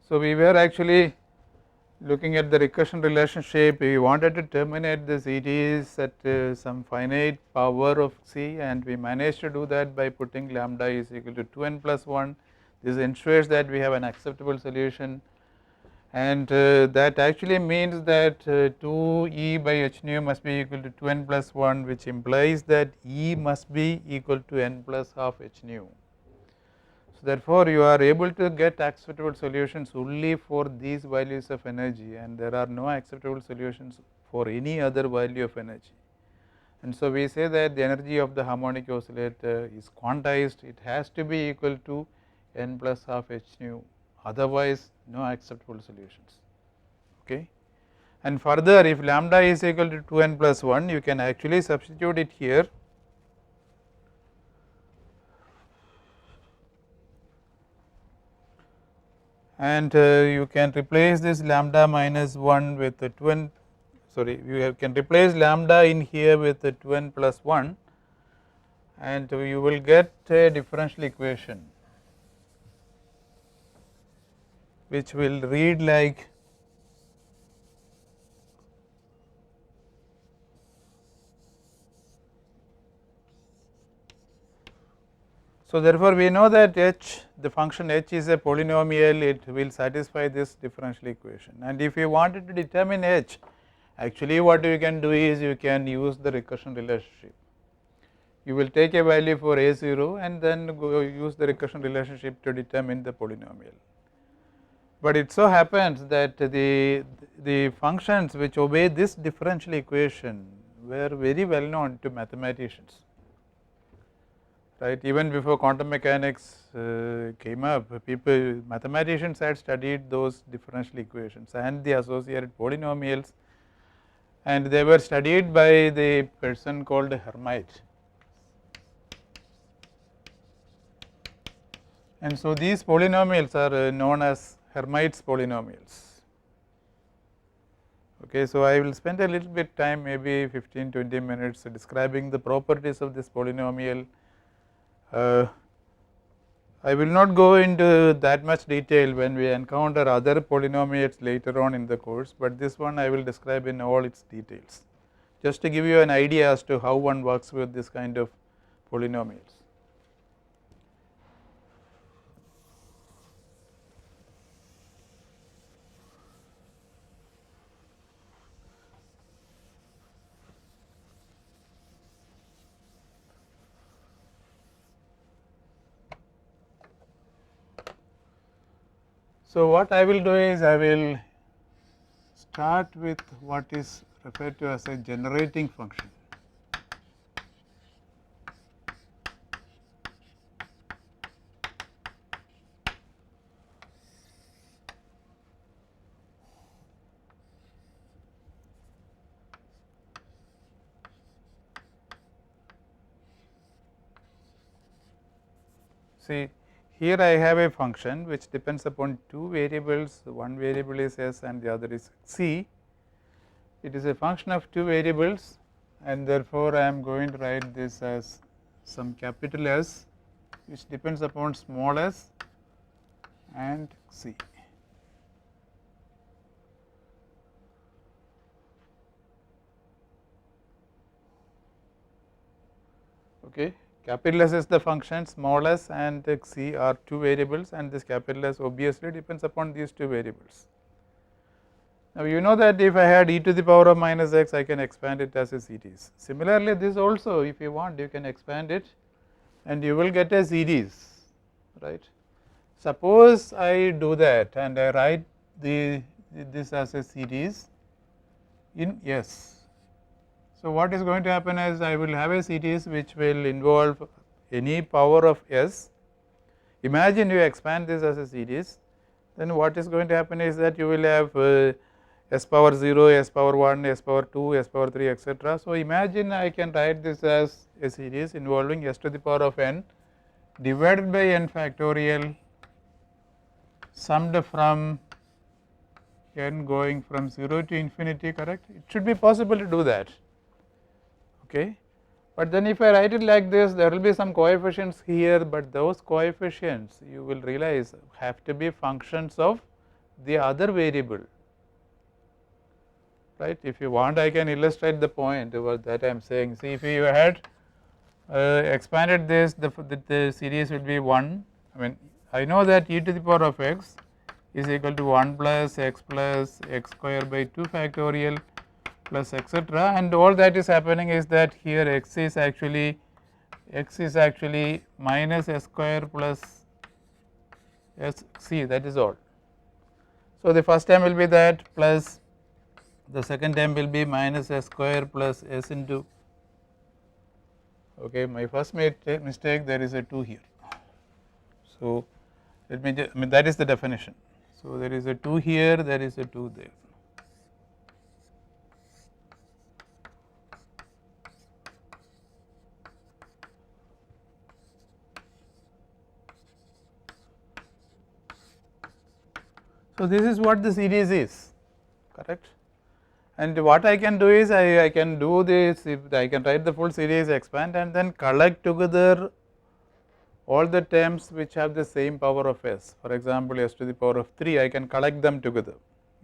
So, we were actually looking at the recursion relationship. We wanted to terminate the series at some finite power of c, and we managed to do that by putting lambda is equal to 2n plus 1. This ensures that we have an acceptable solution, and that actually means that 2 E by h nu must be equal to 2n plus 1, which implies that E must be equal to n plus half h nu. So, therefore, you are able to get acceptable solutions only for these values of energy, and there are no acceptable solutions for any other value of energy. And so, we say that the energy of the harmonic oscillator is quantized, it has to be equal to n plus half h nu, otherwise no acceptable solutions. Okay. And further, if lambda is equal to 2n plus 1, you can actually substitute it here. And you can replace this lambda minus 1 with the 2n, sorry, you can replace lambda in here with the 2n plus 1, and you will get a differential equation which will read like so. Therefore, we know that h, the function h is a polynomial, it will satisfy this differential equation, and if you wanted to determine h, actually what you can do is you can use the recursion relationship. You will take a value for a0 and then go use the recursion relationship to determine the polynomial. But it so happens that the functions which obey this differential equation were very well known to mathematicians, right. Even before quantum mechanics came up, mathematicians had studied those differential equations and the associated polynomials, and they were studied by the person called Hermite. And so, these polynomials are known as Hermite's polynomials. Okay, so, I will spend a little bit time, maybe 15-20 minutes, describing the properties of this polynomial. I will not go into that much detail when we encounter other polynomials later on in the course, but this one I will describe in all its details, just to give you an idea as to how one works with this kind of polynomials. So, what I will do is I will start with what is referred to as a generating function. See, here I have a function which depends upon two variables, one variable is s and the other is c. It is a function of two variables, and therefore, I am going to write this as some capital S which depends upon small s and c. Okay. Capital S is the function, small s and c are two variables, and this capital S obviously depends upon these two variables. Now, you know that if I had e to the power of minus x, I can expand it as a series. Similarly, this also, if you want, you can expand it and you will get a series, right. Suppose I do that and I write this as a series in S. So, what is going to happen is I will have a series which will involve any power of s. Imagine you expand this as a series, then what is going to happen is that you will have s power 0, s power 1, s power 2, s power 3, etc. So, imagine I can write this as a series involving s to the power of n divided by n factorial summed from n going from 0 to infinity, correct. It should be possible to do that. Okay. But then if I write it like this, there will be some coefficients here, but those coefficients you will realize have to be functions of the other variable, right. If you want, I can illustrate the point that I am saying. See, if you had expanded this, the series will be 1. I mean, I know that e to the power of x is equal to 1 plus x square by 2 factorial plus etc., and all that is happening is that here x is actually minus s square plus s c, that is all. So, the first term will be that, plus the second term will be minus s square plus s into, okay, my first mistake, there is a 2 here. So, let me just, I mean, that is the definition. So, there is a 2 here, there is a 2 there. So, this is what the series is, correct. And what I can do is I can do this, if I can write the full series, expand, and then collect together all the terms which have the same power of s. For example, s to the power of 3, I can collect them together.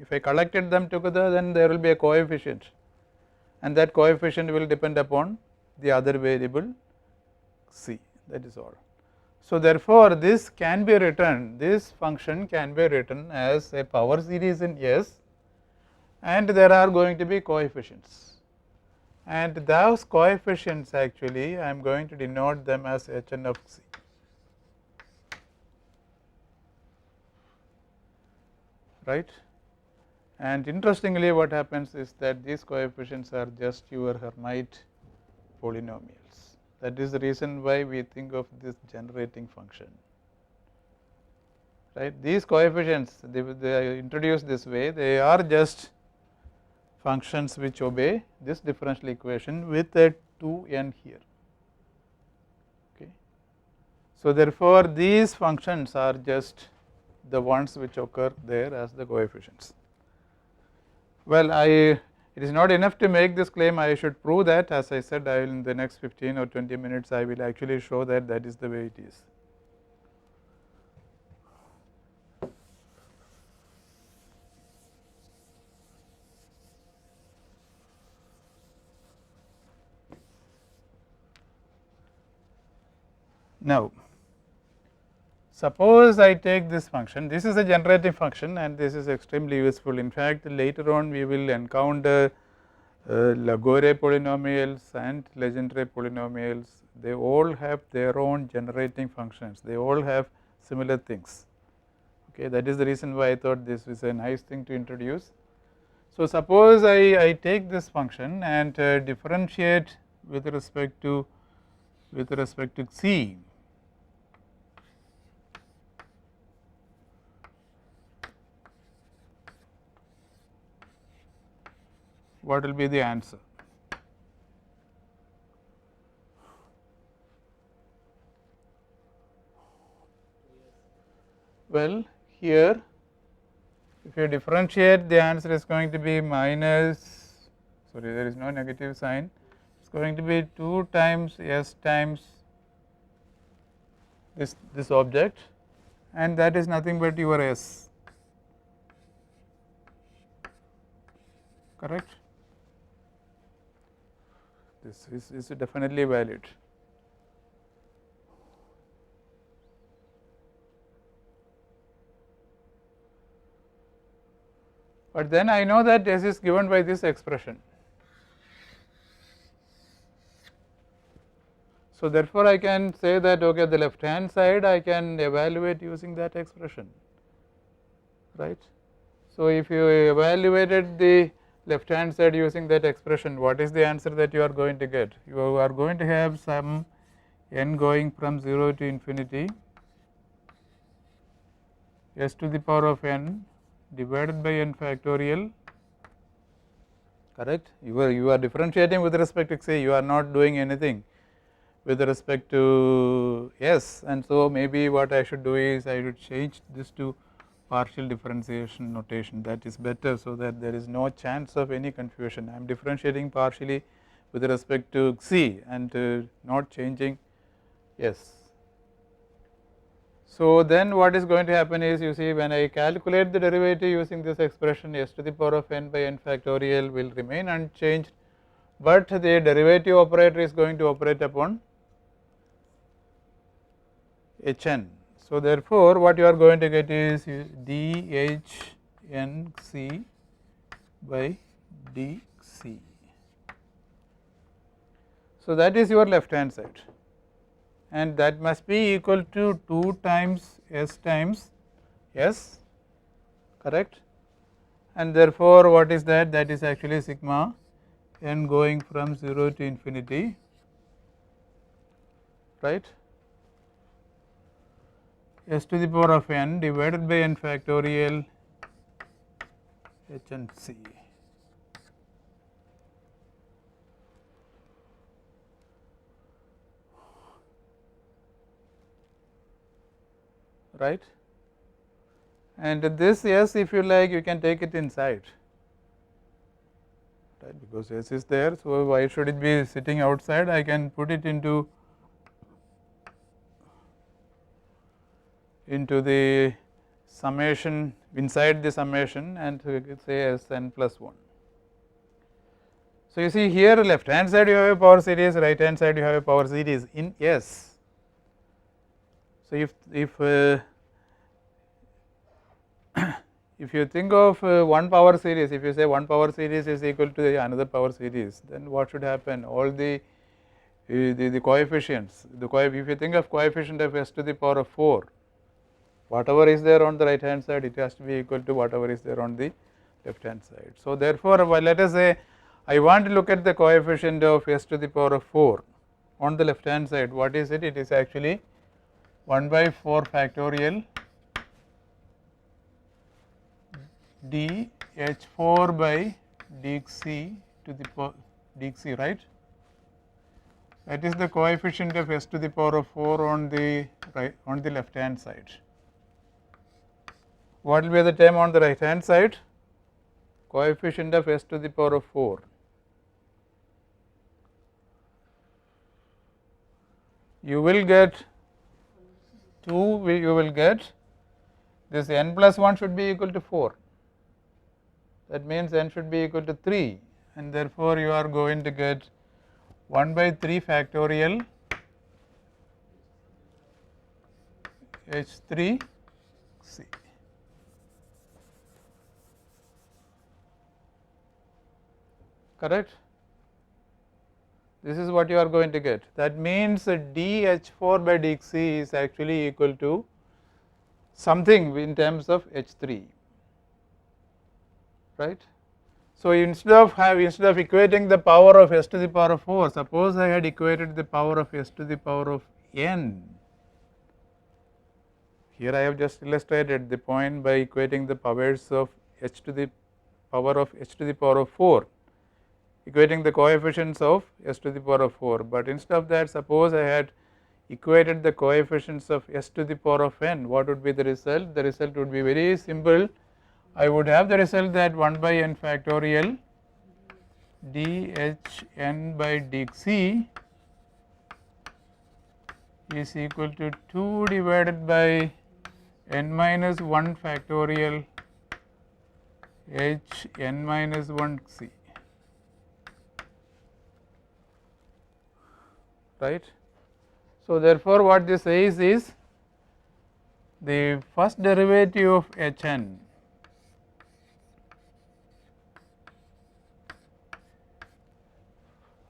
If I collected them together, then there will be a coefficient, and that coefficient will depend upon the other variable c, that is all. So, therefore, this can be written, this function can be written as a power series in S, and there are going to be coefficients, and those coefficients actually I am going to denote them as Hn of c. Right. And interestingly, what happens is that these coefficients are just your Hermite polynomials. That is the reason why we think of this generating function, right. These coefficients, they are introduced this way, they are just functions which obey this differential equation with a 2n here, okay. So, therefore, these functions are just the ones which occur there as the coefficients. Well, it is not enough to make this claim, I should prove that. As I said, I will in the next 15 or 20 minutes I will actually show that that is the way it is. Now, suppose I take this function, this is a generating function and this is extremely useful. In fact, later on we will encounter Lagore polynomials and Legendre polynomials. They all have their own generating functions, they all have similar things, okay. That is the reason why I thought this is a nice thing to introduce. So, suppose I take this function and differentiate with respect to c. What will be the answer? Well, here if you differentiate, the answer is going to be minus, sorry, there is no negative sign, it is going to be 2 times s times this object, and that is nothing but your s, correct. This is definitely valid. But then I know that s is given by this expression. So, therefore, I can say that, okay, the left hand side I can evaluate using that expression, right. So, if you evaluated the left hand side using that expression, what is the answer that you are going to get? You are going to have some n going from 0 to infinity s to the power of n divided by n factorial, correct. You are differentiating with respect to say, you are not doing anything with respect to s, and so maybe what I should do is I should change this to partial differentiation notation, that is better, so that there is no chance of any confusion. I am differentiating partially with respect to C and not changing S. So, then what is going to happen is, you see, when I calculate the derivative using this expression, s to the power of n by n factorial will remain unchanged, but the derivative operator is going to operate upon Hn. So, therefore, what you are going to get is dHnc by dC. So, that is your left hand side, and that must be equal to 2 times S, correct, and therefore, what is that? That is actually sigma n going from 0 to infinity, right, s to the power of n divided by n factorial Hnc. Right, and this S, if you like, you can take it inside, right, because S is there. So, why should it be sitting outside? I can put it into the summation, inside the summation, and say S n plus 1. So, you see here left hand side you have a power series, right hand side you have a power series in S. So, if you think of one power series, if you say one power series is equal to another power series, then what should happen? All the coefficients, if you think of coefficient of s to the power of 4, whatever is there on the right hand side, it has to be equal to whatever is there on the left hand side. So, therefore, let us say I want to look at the coefficient of s to the power of 4 on the left hand side. What is it? It is actually 1 by 4 factorial dH4 by dC to the power dC, right. That is the coefficient of s to the power of 4 on the left hand side. What will be the term on the right hand side? Coefficient of s to the power of 4. You will get 2, you will get this n plus 1 should be equal to 4. That means n should be equal to 3, and therefore, you are going to get 1 by 3 factorial H3C, correct. This is what you are going to get. That means dH4 by dC is actually equal to something in terms of H3, right. So, instead of equating the power of s to the power of 4, suppose I had equated the power of s to the power of n. Here I have just illustrated the point by equating the powers of h to the power of h to the power of 4, equating the coefficients of s to the power of 4, but instead of that, suppose I had equated the coefficients of s to the power of n, what would be the result? The result would be very simple. I would have the result that 1 by n factorial dHn by dC is equal to 2 divided by n minus 1 factorial Hn minus 1C, right. So, therefore, what this says is the first derivative of Hn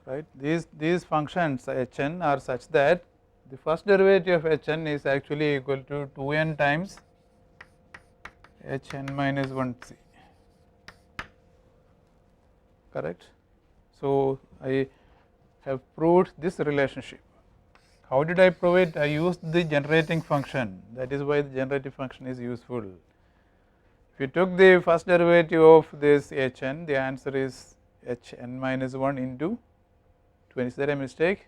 right, these functions Hn are such that the first derivative of Hn is actually equal to 2n times Hn minus 1C, correct. So, I have proved this relationship. How did I prove it? I used the generating function, that is why the generative function is useful. If you took the first derivative of this Hn, the answer is Hn minus 1 into 20. Is that a mistake?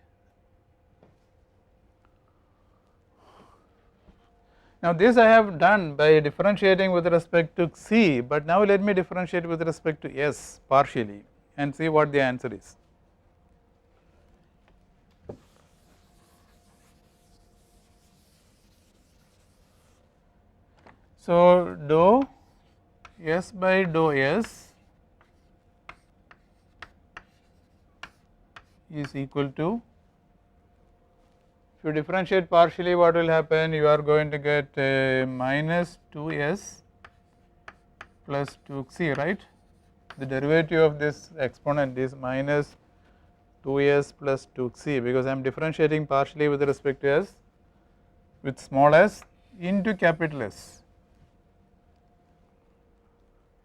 Now, this I have done by differentiating with respect to C, but now let me differentiate with respect to S partially and see what the answer is. So, dou S by dou S is equal to, if you differentiate partially, what will happen? You are going to get minus 2s plus 2c, right. The derivative of this exponent is minus 2s plus 2c, because I am differentiating partially with respect to s with small s into capital S,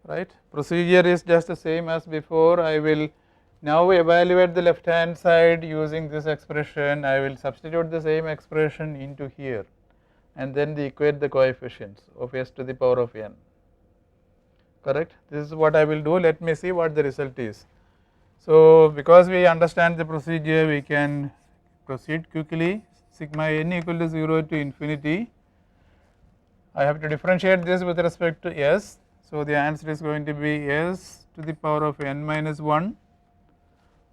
right. Procedure is just the same as before. I will now evaluate the left hand side using this expression. I will substitute the same expression into here and then equate the coefficients of s to the power of n, correct. This is what I will do. Let me see what the result is. So, because we understand the procedure, we can proceed quickly. Sigma n equal to 0 to infinity, I have to differentiate this with respect to s. So, the answer is going to be s to the power of n minus 1.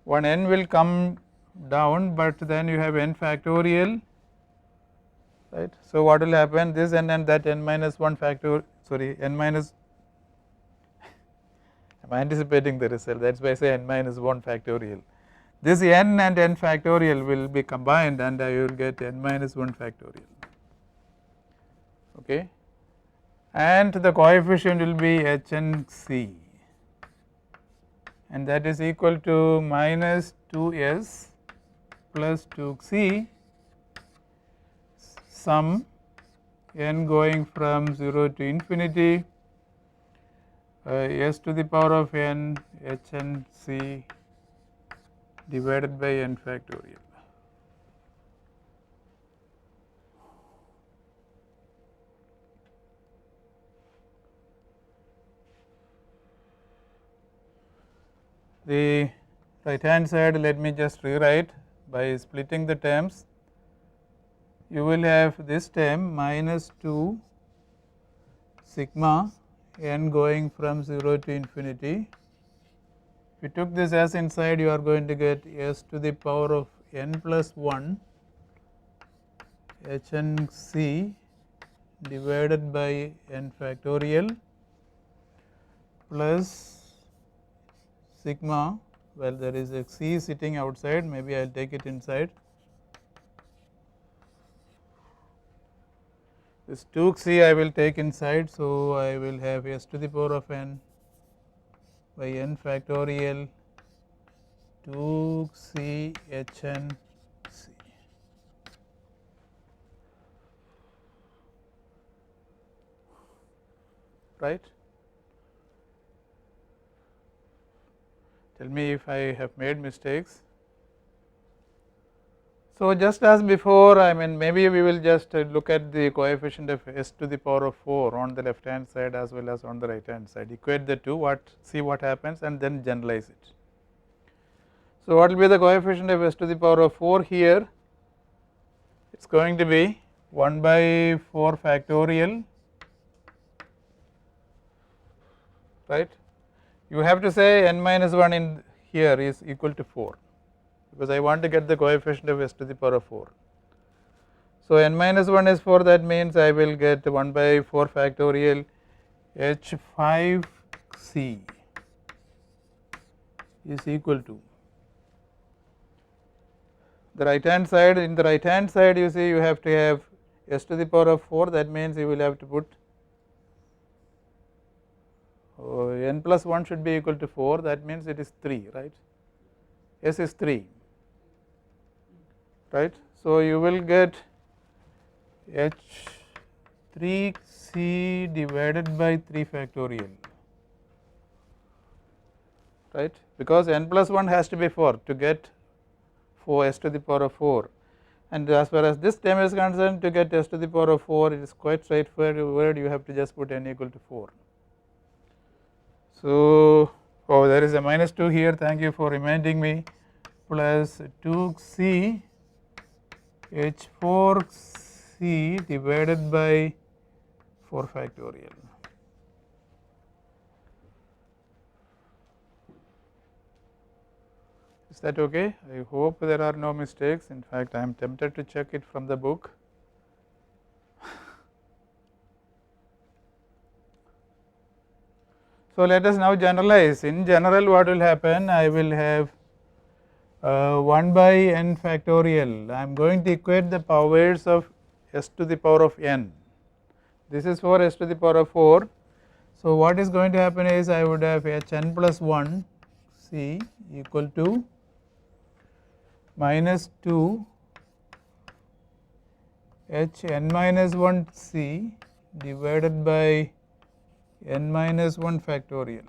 One n will come down, but then you have n factorial, right. So, what will happen? This n and that n minus 1 factor, sorry, n minus, I am anticipating the result, that is why I say n minus 1 factorial. This n and n factorial will be combined and I will get n minus 1 factorial, okay. And the coefficient will be h and c, and that is equal to minus 2s plus 2c sum n going from 0 to infinity s to the power of n h and c divided by n factorial. The right hand side, let me just rewrite by splitting the terms. You will have this term minus 2 sigma n going from 0 to infinity. If you took this as inside, you are going to get s to the power of n plus 1 h and c divided by n factorial plus sigma, well, there is a c sitting outside, maybe I will take it inside. This 2c I will take inside, so I will have s to the power of n by n factorial 2c h n c. Right. Tell me if I have made mistakes. So, just as before, I mean, maybe we will just look at the coefficient of s to the power of 4 on the left hand side as well as on the right hand side, equate the two, see what happens and then generalize it. So, what will be the coefficient of s to the power of 4 here? It is going to be 1 by 4 factorial, right. You have to say n minus 1 in here is equal to 4, because I want to get the coefficient of s to the power of 4. So, n minus 1 is 4, that means I will get 1 by 4 factorial h 5 c is equal to the right hand side. In the right hand side, you see, you have to have s to the power of 4, that means you will have to put n plus 1 should be equal to 4, that means it is 3, right. S is 3, right. So, you will get h 3c divided by 3 factorial, right, because n plus 1 has to be 4 to get 4 s to the power of 4, and as far as this term is concerned, to get s to the power of 4, it is quite straightforward, you have to just put n equal to 4. So, oh, there is a minus 2 here, thank you for reminding me, plus 2c h 4c divided by 4 factorial. Is that okay? I hope there are no mistakes. In fact, I am tempted to check it from the book. So, let us now generalize. In general, what will happen? I will have 1 by n factorial. I am going to equate the powers of s to the power of n. This is for s to the power of 4. So, what is going to happen is I would have h n plus 1 c equal to minus 2 h n minus 1 c divided by n minus 1 factorial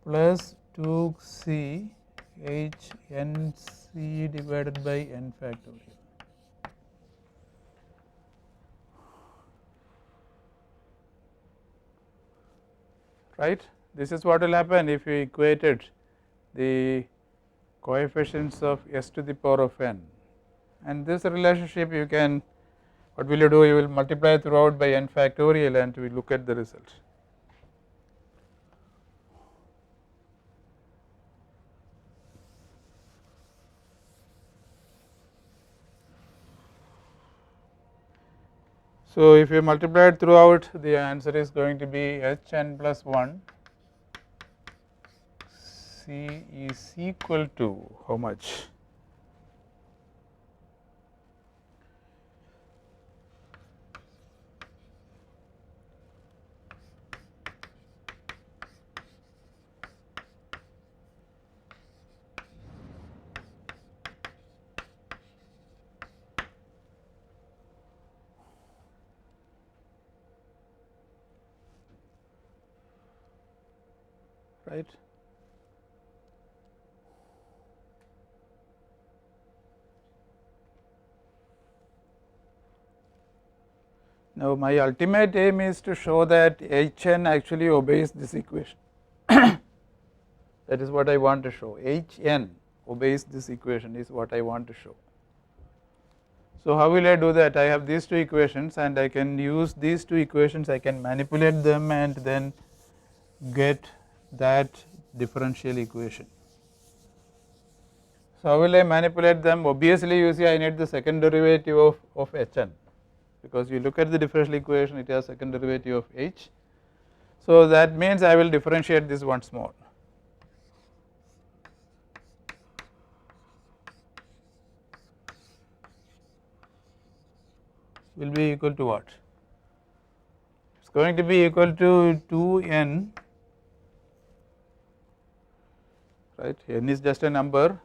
plus 2 c h n c divided by n factorial. Right. This is what will happen if you equated the coefficients of s to the power of n, and this relationship you can, what will you do? You will multiply throughout by n factorial and we look at the result. So, if you multiply it throughout, the answer is going to be h n plus 1 c is equal to how much? Right. Now, my ultimate aim is to show that h n actually obeys this equation. That is what I want to show. H n obeys this equation is what I want to show. So, how will I do that? I have these two equations and I can use these two equations, I can manipulate them and then get that differential equation. So, how will I manipulate them? Obviously, you see I need the second derivative of h n, because you look at the differential equation, it has second derivative of h. So, that means I will differentiate this once more. Will be equal to what? It is going to be equal to 2n, right, n is just a number,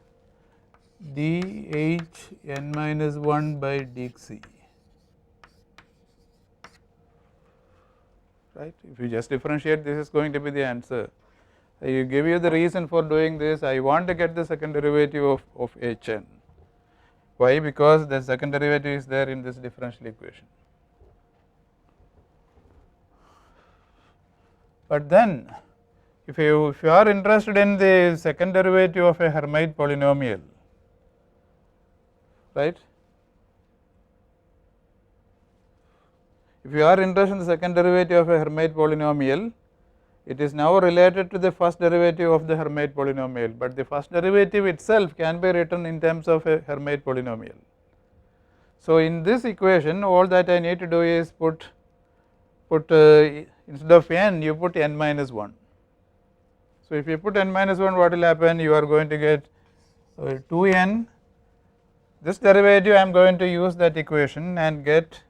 dh n minus 1 by dc, right. If you just differentiate, this is going to be the answer. I give you the reason for doing this. I want to get the second derivative of h n. Why? Because the second derivative is there in this differential equation. But then if you are interested in the second derivative of a Hermite polynomial, right, if you are interested in the second derivative of a Hermite polynomial, it is now related to the first derivative of the Hermite polynomial, but the first derivative itself can be written in terms of a Hermite polynomial. So, in this equation all that I need to do is put instead of n you put n minus 1. So, if you put n minus 1, what will happen? You are going to get 2n, this derivative I am going to use that equation and get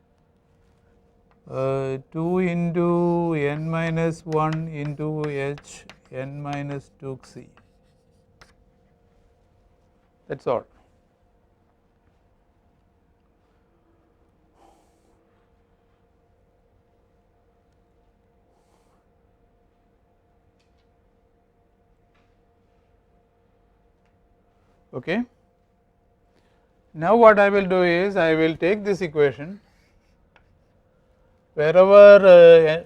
2 into n minus 1 into h n minus 2 c, that is all. Okay. Now, what I will do is I will take this equation, wherever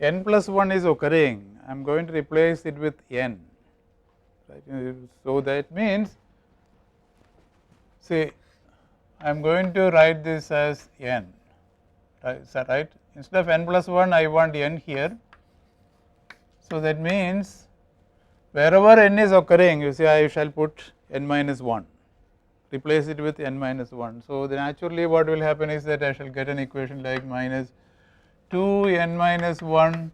n plus 1 is occurring, I am going to replace it with n, right. So, that means, see, I am going to write this as n, right. Instead of n plus 1, I want n here. So, that means wherever n is occurring, you see I shall put n minus 1, replace it with n minus 1. So, then naturally what will happen is that I shall get an equation like minus 2 n minus 1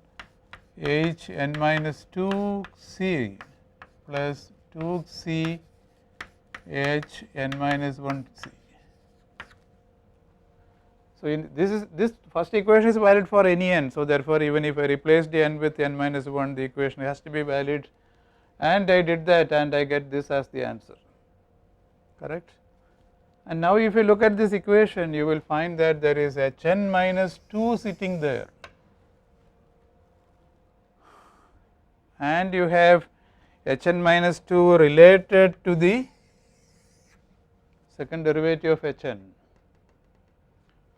h n minus 2 c plus 2 c h n minus 1 c. So, in this first equation is valid for any n. So, therefore, even if I replace the n with n minus 1, the equation has to be valid, and I did that and I get this as the answer, correct. And now, if you look at this equation, you will find that there is h n minus 2 sitting there, and you have h n minus 2 related to the second derivative of h n.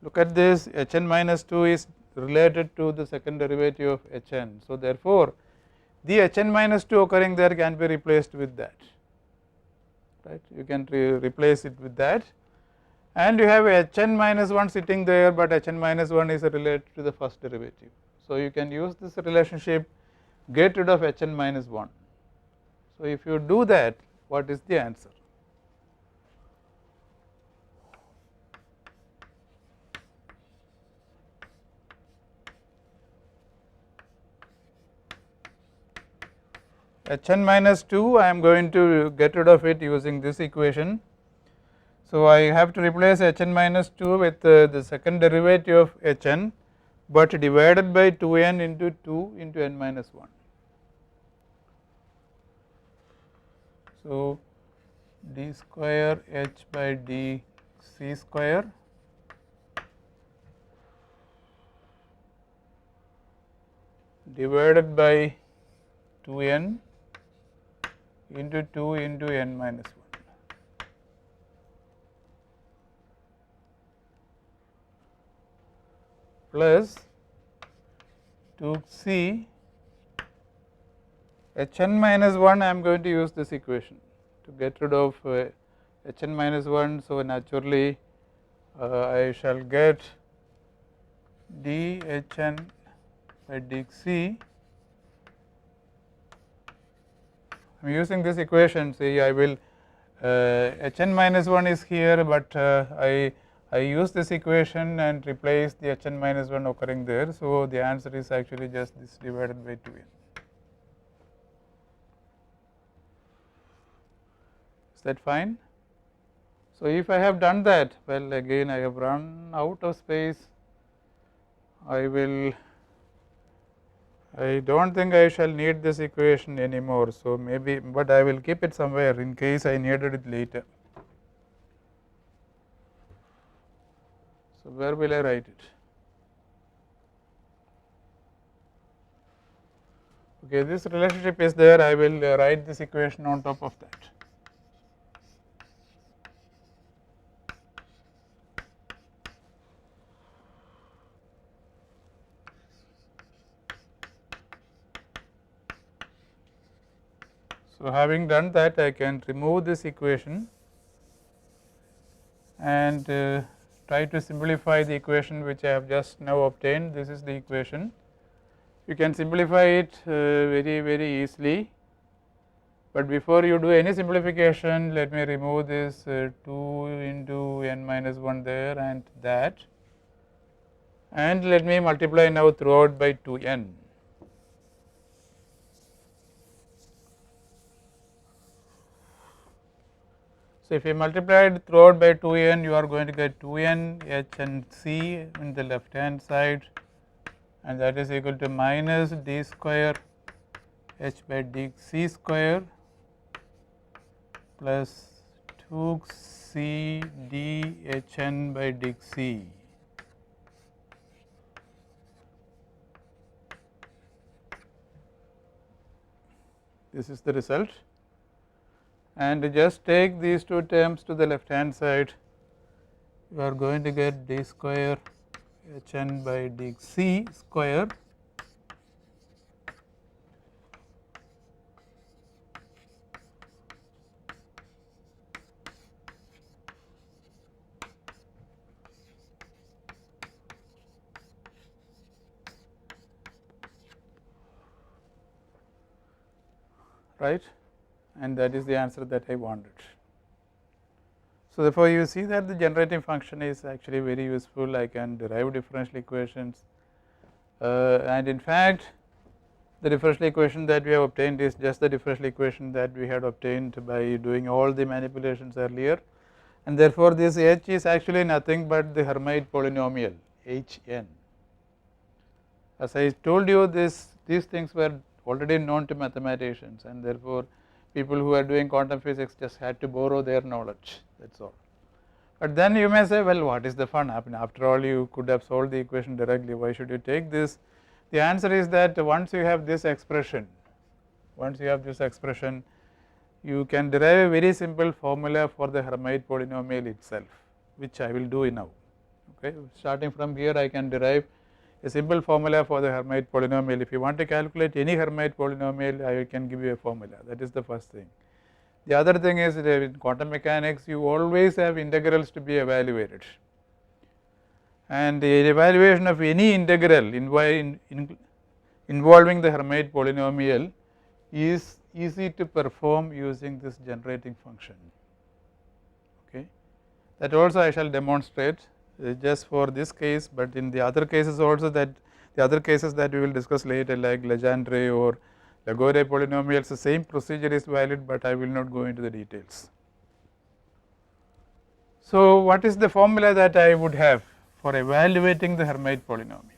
Look at this, h n minus 2 is related to the second derivative of h n. So, therefore, the h n minus 2 occurring there can be replaced with that, right. You can replace it with that, and you have h n minus 1 sitting there, but h n minus 1 is related to the first derivative. So, you can use this relationship, get rid of h n minus 1. So, if you do that, what is the answer? H n minus 2, I am going to get rid of it using this equation. So, I have to replace h n minus 2 with the second derivative of h n, but divided by 2 n into 2 into n minus 1. So, d square h by d c square divided by 2 n into 2 into n minus 1 plus 2 c h n minus 1. I am going to use this equation to get rid of h n minus 1. So, naturally I shall get d h n by d c. I am using this equation. See, I will h n minus 1 is here, but I use this equation and replace the h n minus 1 occurring there. So, the answer is actually just this divided by 2 n. Is that fine? So, if I have done that, well, again I have run out of space. I do not think I shall need this equation anymore. So, maybe, but I will keep it somewhere in case I needed it later. So, where will I write it? Okay, this relationship is there. I will write this equation on top of that. So, having done that, I can remove this equation and try to simplify the equation which I have just now obtained. This is the equation. You can simplify it very easily, but before you do any simplification, let me remove this 2 into n minus 1 there and that, and let me multiply now throughout by 2 n. So, if you multiply it throughout by 2 n, you are going to get 2 n h and c in the left hand side, and that is equal to minus d square h by d c square plus 2 c d h n by d c. This is the result, and just take these two terms to the left hand side. You are going to get d square h n by d c square right, and that is the answer that I wanted. So, therefore, you see that the generating function is actually very useful. I can derive differential equations, and in fact the differential equation that we have obtained is just the differential equation that we had obtained by doing all the manipulations earlier, and therefore this H is actually nothing but the Hermite polynomial Hn. As I told you, these things were already known to mathematicians, and therefore people who are doing quantum physics just had to borrow their knowledge, that is all. But then you may say, well, what is the fun? After all, you could have solved the equation directly, why should you take this? The answer is that once you have this expression, you can derive a very simple formula for the Hermite polynomial itself, which I will do now. Okay, starting from here I can derive a simple formula for the Hermite polynomial. If you want to calculate any Hermite polynomial, I can give you a formula. That is the first thing. The other thing is that in quantum mechanics you always have integrals to be evaluated, and the evaluation of any integral involving the Hermite polynomial is easy to perform using this generating function. Okay, that also I shall demonstrate just for this case, but in the other cases also, that the other cases that we will discuss later, like Legendre or Lagore polynomials, the same procedure is valid, but I will not go into the details. So, what is the formula that I would have for evaluating the Hermite polynomial?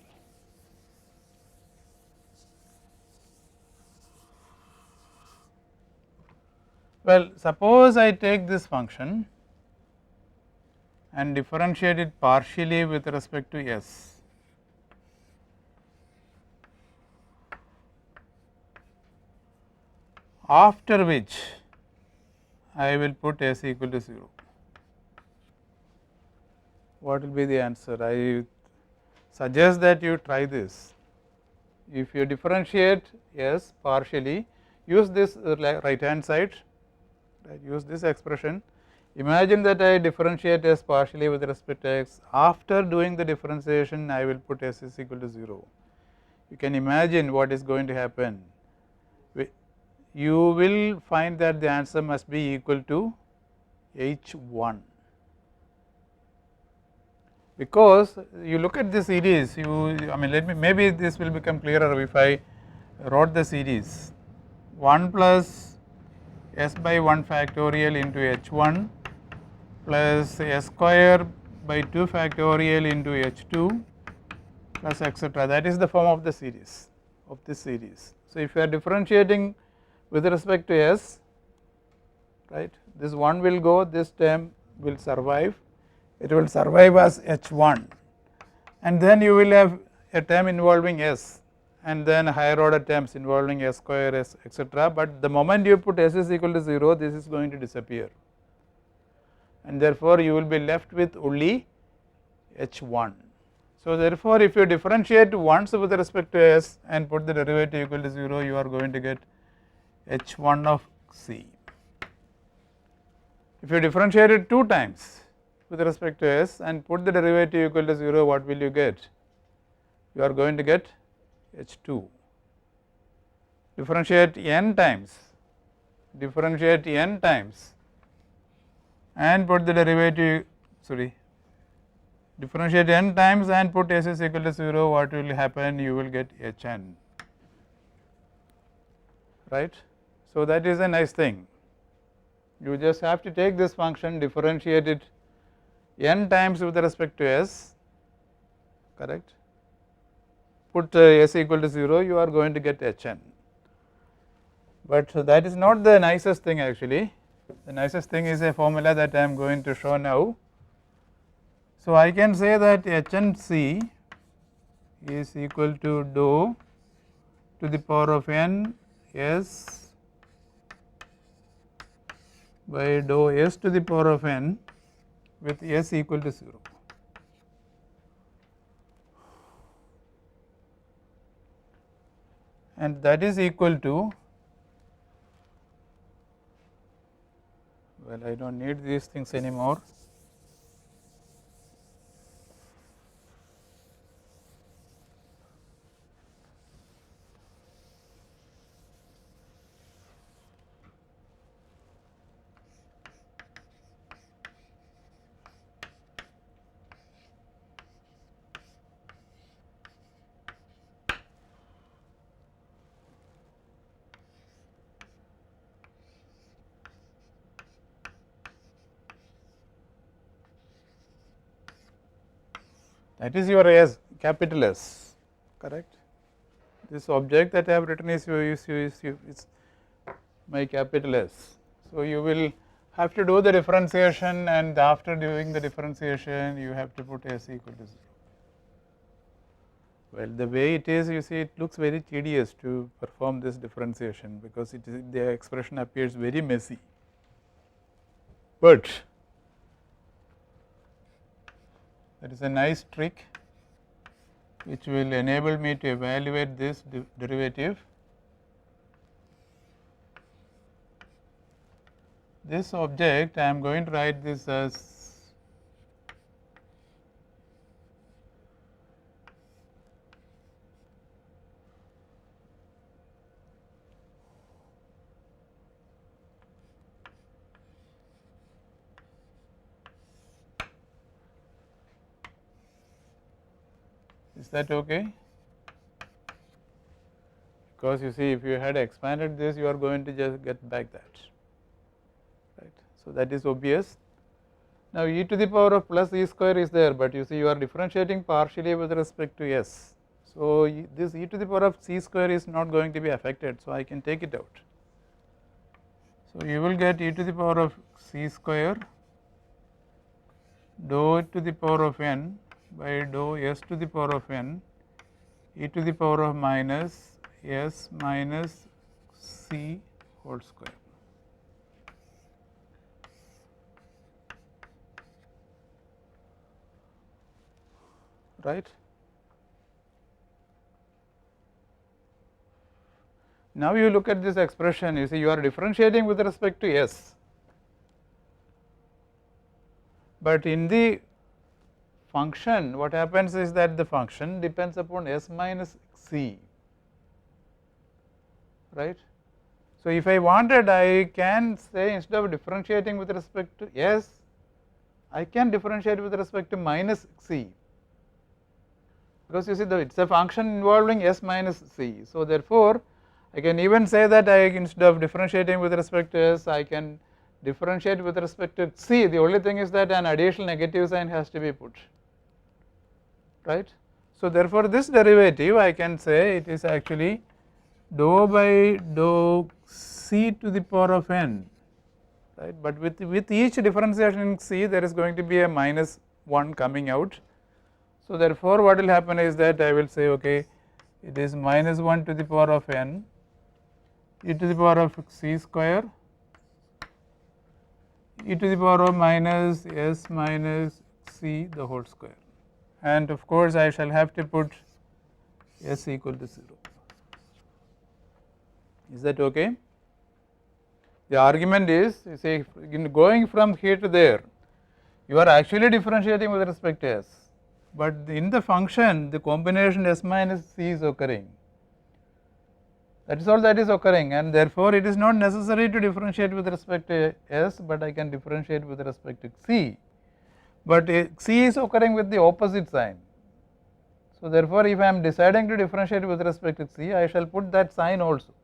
Well, suppose I take this function and differentiate it partially with respect to S. After which I will put S equal to 0. What will be the answer? I suggest that you try this. If you differentiate S partially, use this right hand side, right, use this expression. Imagine that I differentiate S partially with respect to x. After doing the differentiation, I will put S is equal to 0. You can imagine what is going to happen. You will find that the answer must be equal to H1, because you look at the series, maybe this will become clearer if I wrote the series 1 plus S by 1 factorial into H1 plus S square by 2 factorial into H2 plus etc. That is the form of the series, of this series. So, if you are differentiating with respect to S, right, this 1 will go, this term will survive, it will survive as H1, and then you will have a term involving S, and then higher order terms involving S square, S etc. But the moment you put S is equal to 0, this is going to disappear, and therefore you will be left with only H1. So, therefore, if you differentiate once with respect to S and put the derivative equal to 0, you are going to get H1 of C. If you differentiate it 2 times with respect to S and put the derivative equal to 0, what will you get? You are going to get H2. Differentiate n times and put the derivative, differentiate n times and put S is equal to 0, what will happen? You will get Hn, right. So, that is a nice thing. You just have to take this function, differentiate it n times with respect to S, correct, put S equal to 0, you are going to get Hn. But that is not the nicest thing actually. The nicest thing is a formula that I am going to show now. So, I can say that Hnc is equal to dou to the power of n S by dou S to the power of n with S equal to 0. And that is equal to, well, I do not need these things anymore. that is your S, capital S, correct. This object that I have written is my capital S. So, you will have to do the differentiation, and after doing the differentiation you have to put S equal to 0. Well, the way it is, you see, it looks very tedious to perform this differentiation, because the expression appears very messy, but that is a nice trick which will enable me to evaluate this derivative. This object I am going to write this as is that okay? Because you see, if you had expanded this, you are going to just get back that, right. So, that is obvious. Now, e to the power of plus e square is there, but you see you are differentiating partially with respect to s. So, this e to the power of c square is not going to be affected. So, I can take it out. So, you will get e to the power of c square dou to the power of n by dou s to the power of n e to the power of minus s minus c whole square. Right. Now, you look at this expression, you see you are differentiating with respect to s, but in the function what happens is that the function depends upon s minus c, right. So, if I wanted, I can say instead of differentiating with respect to s, I can differentiate with respect to minus c, because you see it is a function involving s minus c. So, therefore, I can even say that instead of differentiating with respect to s, I can differentiate with respect to c. The only thing is that an additional negative sign has to be put, right. So, therefore, this derivative I can say it is actually dou by dou c to the power of n, right, but with each differentiation in c there is going to be a minus 1 coming out. So, therefore, what will happen is that I will say okay, it is minus 1 to the power of n e to the power of c square e to the power of minus s minus c the whole square, and of course, I shall have to put s equal to 0. Is that okay? The argument is, you see, going from here to there, you are actually differentiating with respect to s, but in the function the combination s minus c is occurring. That is all that is occurring, and therefore, it is not necessary to differentiate with respect to s, but I can differentiate with respect to c, but c is occurring with the opposite sign. So, therefore, if I am deciding to differentiate with respect to c, I shall put that sign also,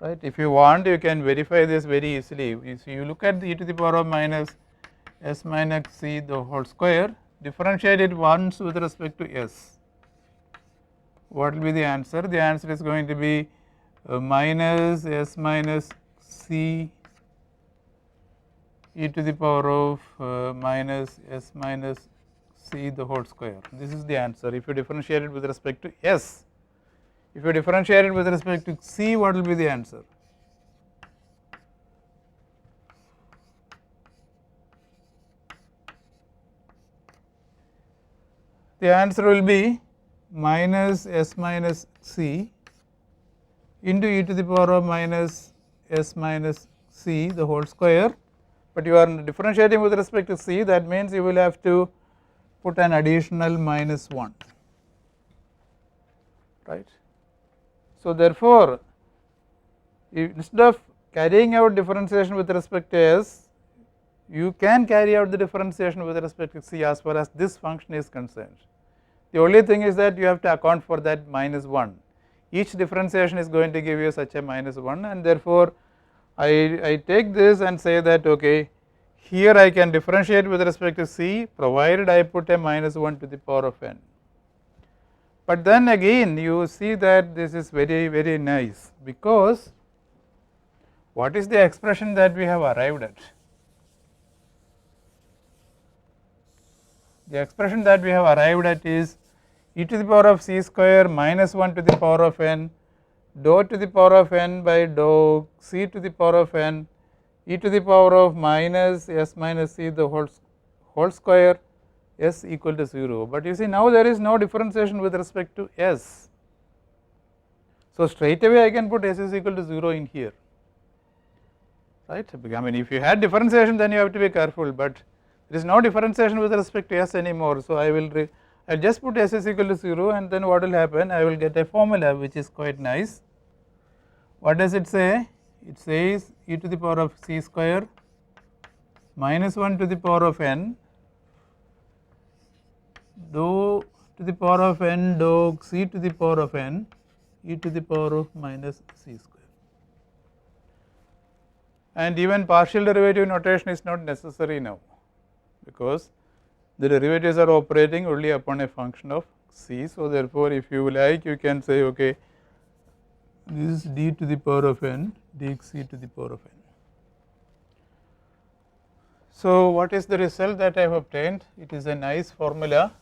right. If you want, you can verify this very easily. You see, you look at the e to the power of minus s minus c the whole square, differentiate it once with respect to s. What will be the answer? The answer is going to be minus s minus c e to the power of minus s minus c the whole square. This is the answer if you differentiate it with respect to s. If you differentiate it with respect to c, what will be the answer? The answer will be minus s minus c into e to the power of minus s minus c the whole square, but you are differentiating with respect to c, that means you will have to put an additional minus 1, right. So, therefore, instead of carrying out differentiation with respect to s, you can carry out the differentiation with respect to c as far as this function is concerned. The only thing is that you have to account for that minus 1. Each differentiation is going to give you such a minus 1, and therefore, I take this and say that okay, here I can differentiate with respect to C provided I put a minus 1 to the power of n. But then again you see that this is very nice, because what is the expression that we have arrived at? The expression that we have arrived at is e to the power of c square minus 1 to the power of n dou to the power of n by dou c to the power of n e to the power of minus s minus c the whole square s equal to 0. But you see, now there is no differentiation with respect to s. So straight away I can put s is equal to 0 in here, right. I mean, if you had differentiation then you have to be careful, but there is no differentiation with respect to s anymore. So I will just put s is equal to 0, and then what will happen, I will get a formula which is quite nice. What does it say? It says e to the power of c square minus 1 to the power of n dou to the power of n dou c to the power of n e to the power of minus c square. And even partial derivative notation is not necessary now, because the derivatives are operating only upon a function of c. So therefore if you like, you can say, okay, this is d to the power of n dx to the power of n. So what is the result that I have obtained? It is a nice formula.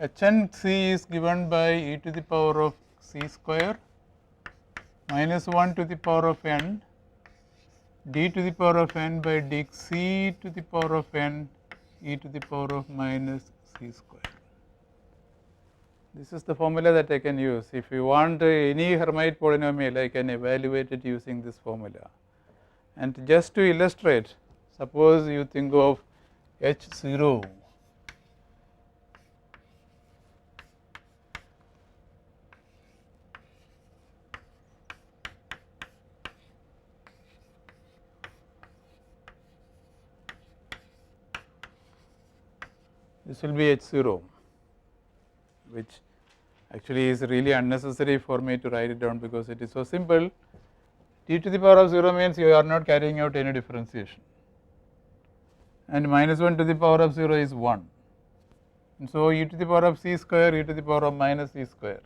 Hn(c) is given by e to the power of c square minus 1 to the power of n d to the power of n by dx to the power of n e to the power of minus c square. This is the formula that I can use. If you want any Hermite polynomial, I can evaluate it using this formula. And just to illustrate, suppose you think of h0. This will be h0, which actually is really unnecessary for me to write it down, because it is so simple. T to the power of 0 means you are not carrying out any differentiation, and minus 1 to the power of 0 is 1, and so e to the power of c square e to the power of minus c square,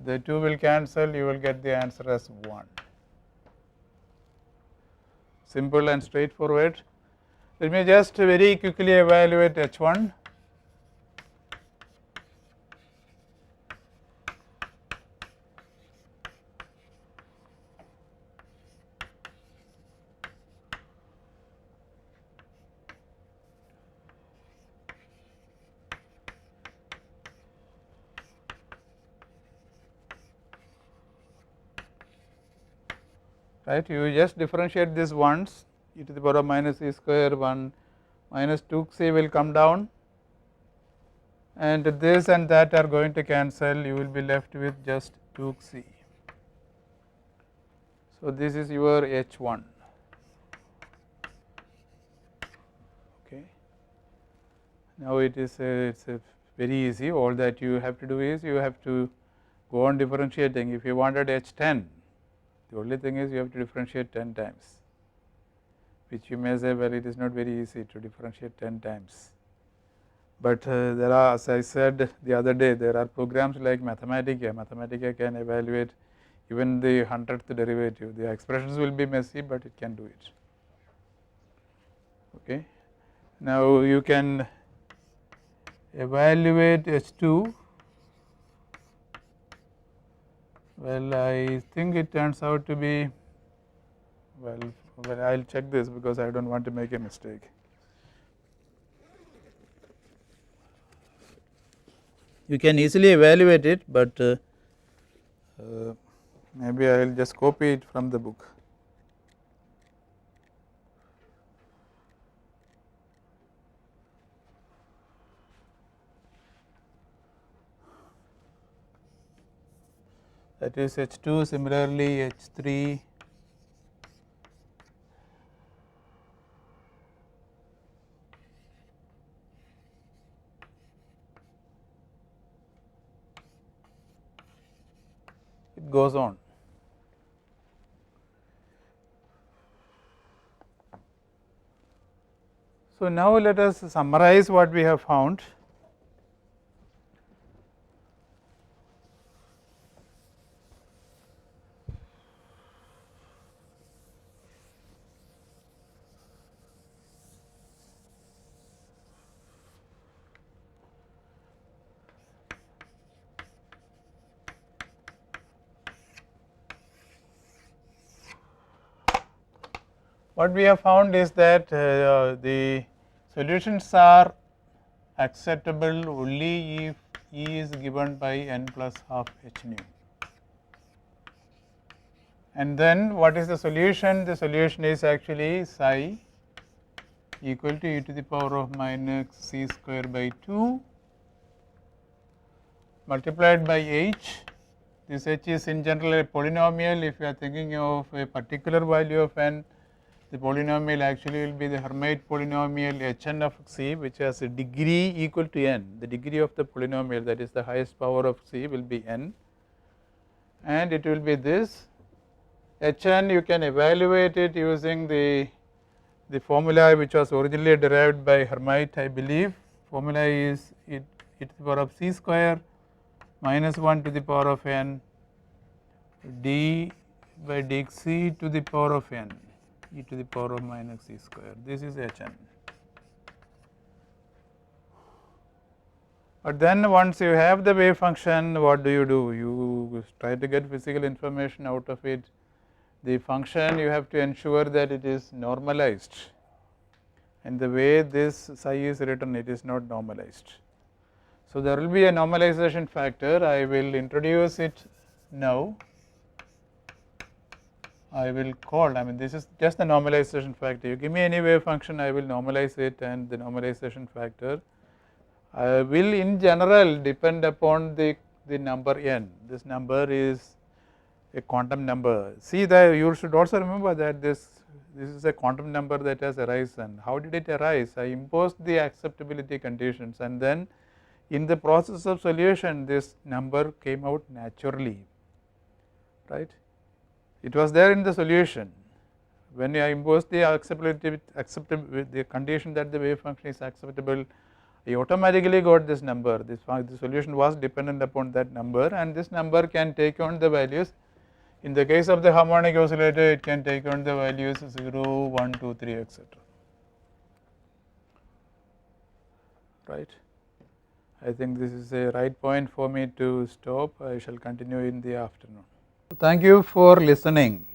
the two will cancel, you will get the answer as 1. Simple and straightforward. Let me just very quickly evaluate h1. Right, you just differentiate this once, e to the power of minus c square 1 minus 2c will come down, and this and that are going to cancel, you will be left with just 2c. So this is your h1. Okay. Now it is it's a very easy. All that you have to do is you have to go on differentiating. If you wanted h10, the only thing is you have to differentiate 10 times, which you may say, well, it is not very easy to differentiate 10 times. But there are, as I said the other day, there are programs like Mathematica. Mathematica can evaluate even the 100th derivative. The expressions will be messy, but it can do it. Okay. Now you can evaluate h2. Well, I think it turns out to be, well I will check this, because I do not want to make a mistake. You can easily evaluate it, but maybe I will just copy it from the book. That is h2, similarly h3, goes on. So, now let us summarize what we have found. What we have found is that the solutions are acceptable only if E is given by n plus half h nu. And then what is the solution? The solution is actually psi equal to e to the power of minus c square by 2 multiplied by h. This h is in general a polynomial. If you are thinking of a particular value of n, the polynomial actually will be the Hermite polynomial Hn of c, which has a degree equal to n. The degree of the polynomial, that is the highest power of c, will be n, and it will be this. Hn you can evaluate it using the formula which was originally derived by Hermite, I believe. Formula is e to the power of c square minus 1 to the power of n d by dx to the power of n e to the power of minus c square. This is Hn. But then once you have the wave function, what do? You try to get physical information out of it. The function, you have to ensure that it is normalized, and the way this psi is written, it is not normalized. So, there will be a normalization factor. I will introduce it now. I will call, this is just the normalization factor. You give me any wave function, I will normalize it, and the normalization factor will in general depend upon the number n. This number is a quantum number. See that you should also remember that this is a quantum number that has arisen. How did it arise? I imposed the acceptability conditions, and then in the process of solution this number came out naturally, right. It was there in the solution. When I imposed the acceptability, the condition that the wave function is acceptable, I automatically got this number. The solution was dependent upon that number, and this number can take on the values. In the case of the harmonic oscillator, it can take on the values 0, 1, 2, 3, etc. Right. I think this is a right point for me to stop. I shall continue in the afternoon. Thank you for listening.